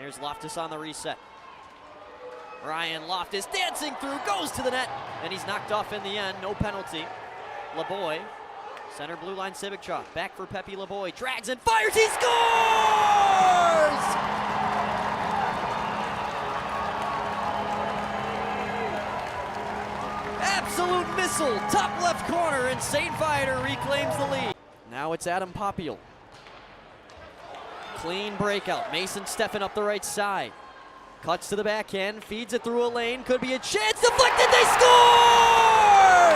Here's Loftus on the reset. Ryan Loftus dancing through, goes to the net, and he's knocked off in the end. No penalty. LeBoy, center blue line civic chalk. Back for Pepe LeBoy, drags and fires, he scores! Absolute missile, top left corner, and St. Viator reclaims the lead. Now it's Adam Popiel. Clean breakout, Mason Steffen up the right side. Cuts to the backhand, feeds it through a lane, could be a chance, deflected, they score!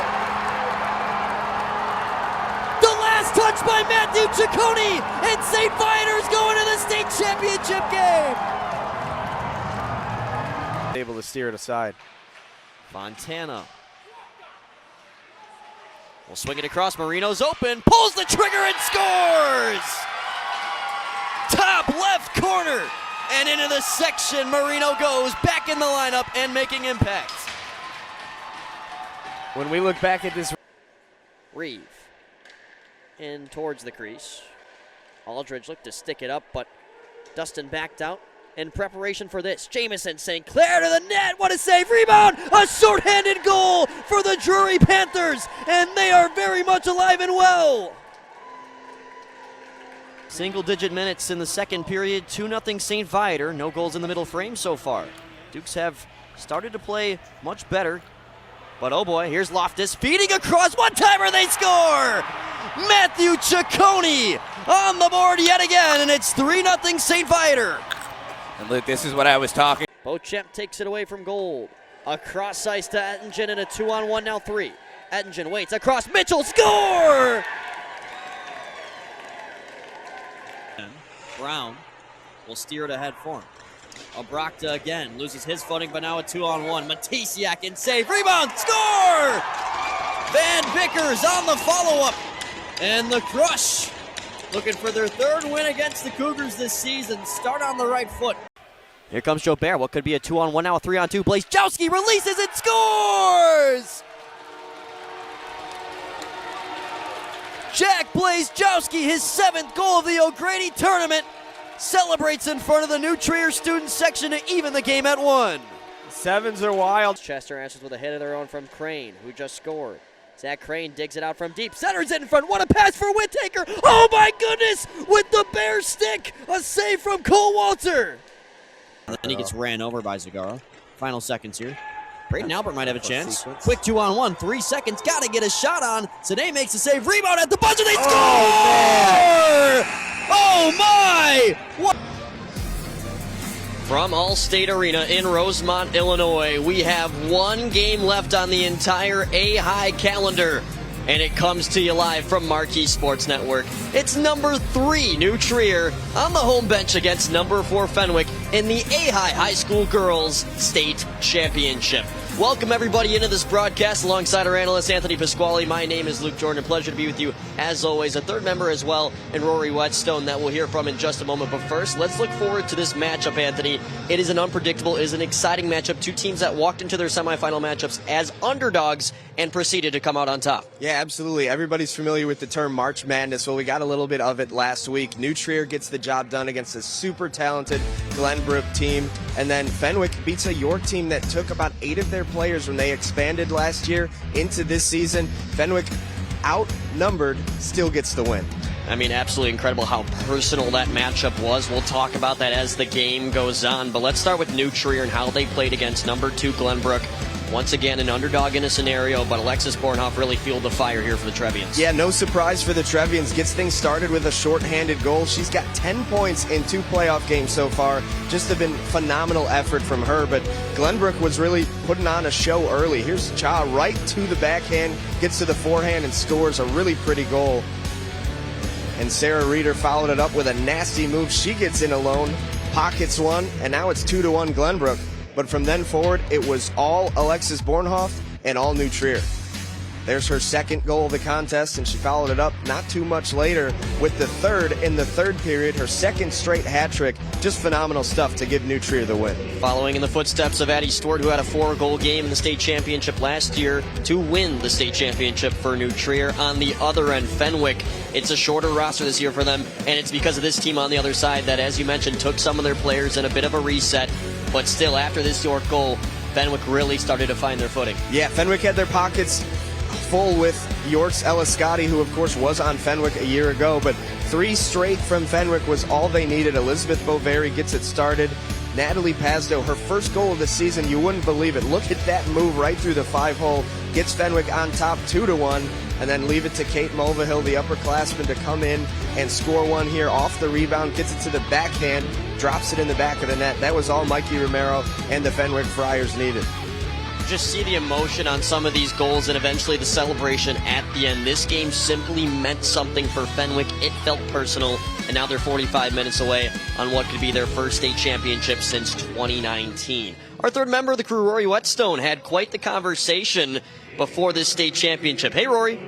The last touch by Matthew Ciccone, and St. Viator's going to the state championship game! Able to steer it aside. Fontana will swing it across, Marino's open, pulls the trigger and scores! Top left corner! And into the section, Marino goes back in the lineup and making impact. When we look back at this, Reeve in towards the crease. Aldridge looked to stick it up, but Dustin backed out in preparation for this. Jamison St. Clair to the net. What a save! Rebound! A shorthanded goal for the Drury Panthers, and they are very much alive and well. Single-digit minutes in the second period, 2-0 St. Viator. No goals in the middle frame so far. Dukes have started to play much better. But oh boy, here's Loftus feeding across, one-timer, they score! Matthew Ciccone on the board yet again, and it's 3-0 St. Viator. and look, this is what I was talking. Beauchamp takes it away from Gold. Across ice to Ettingen, and a 2-on-1, now 3. Ettingen waits, across, Mitchell, score! Brown will steer it ahead for him. Obrakta again loses his footing, but now a 2-on-1. Matisiak in save, rebound, score! Van Vickers on the follow-up. And the Crush looking for their third win against the Cougars this season. Start on the right foot. Here comes Jobert. What could be a 2-on-1, now a 3-on-2. Blazejowski releases and scores! Jack Blazejowski, his 7th goal of the O'Grady tournament, celebrates in front of the New Trier student section to even the game at 1. Sevens are wild. Chester answers with a hit of their own from Crane, who just scored. Zach Crane digs it out from deep, centers it in front. What a pass for Whittaker! Oh my goodness! With the bare stick, a save from Cole Walter. And then he gets ran over by Zagara. Final seconds here. Braden Albert might have a chance. Quick 2-on-1, 3 seconds, gotta get a shot on. Sine makes a save, rebound at the buzzer, they score! Oh my! What? From Allstate Arena in Rosemont, Illinois, we have one game left on the entire A-High calendar. And it comes to you live from Marquee Sports Network. It's number 3 New Trier on the home bench against number 4 Fenwick in the A-High High School Girls State Championship. Welcome everybody into this broadcast alongside our analyst Anthony Pasquale. My name is Luke Jorden. A pleasure to be with you as always. A third member as well in Rory Whetstone that we'll hear from in just a moment. But first, let's look forward to this matchup, Anthony. It is an unpredictable, it is an exciting matchup. Two teams that walked into their semifinal matchups as underdogs and proceeded to come out on top. Yeah, absolutely. Everybody's familiar with the term March Madness. Well, we got a little bit of it last week. New Trier gets the job done against a super talented Glenbrook team. And then Fenwick beats a York team that took about 8 of their players when they expanded last year into this season. Fenwick, outnumbered, still gets the win. I mean, absolutely incredible how personal that matchup was. We'll talk about that as the game goes on. But let's start with New Trier and how they played against number 2 Glenbrook. Once again, an underdog in a scenario, but Alexis Bornhoff really fueled the fire here for the Trevians. Yeah, no surprise for the Trevians. Gets things started with a shorthanded goal. She's got 10 points in 2 playoff games so far. Just have been phenomenal effort from her, but Glenbrook was really putting on a show early. Here's Cha right to the backhand, gets to the forehand and scores a really pretty goal. And Sarah Reeder followed it up with a nasty move. She gets in alone, pockets one, and now it's 2-1 Glenbrook. But from then forward, it was all Alexis Bornhoff and all New Trier. There's her second goal of the contest, and she followed it up not too much later with the third in the third period, her second straight hat trick. Just phenomenal stuff to give New Trier the win. Following in the footsteps of Addie Stewart, who had a 4-goal game in the state championship last year to win the state championship for New Trier. On the other end, Fenwick, it's a shorter roster this year for them, and it's because of this team on the other side that, as you mentioned, took some of their players in a bit of a reset. But still, after this York goal, Fenwick really started to find their footing. Yeah, Fenwick had their pockets full with York's Ella Scotty, who of course was on Fenwick a year ago, but 3 straight from Fenwick was all they needed. Elizabeth Boveri gets it started. Natalie Pazdo, her first goal of the season, you wouldn't believe it. Look at that move right through the 5-hole. Gets Fenwick on top 2-1, and then leave it to Kate Mulvihill, the upperclassman, to come in and score one here off the rebound. Gets it to the backhand, drops it in the back of the net. That was all Mikey Romero and the Fenwick Friars needed. Just see the emotion on some of these goals and eventually the celebration at the end. This game simply meant something for Fenwick. It felt personal, and now they're 45 minutes away on what could be their first state championship since 2019. Our third member of the crew, Rory Whetstone, had quite the conversation before this state championship. Hey, Rory.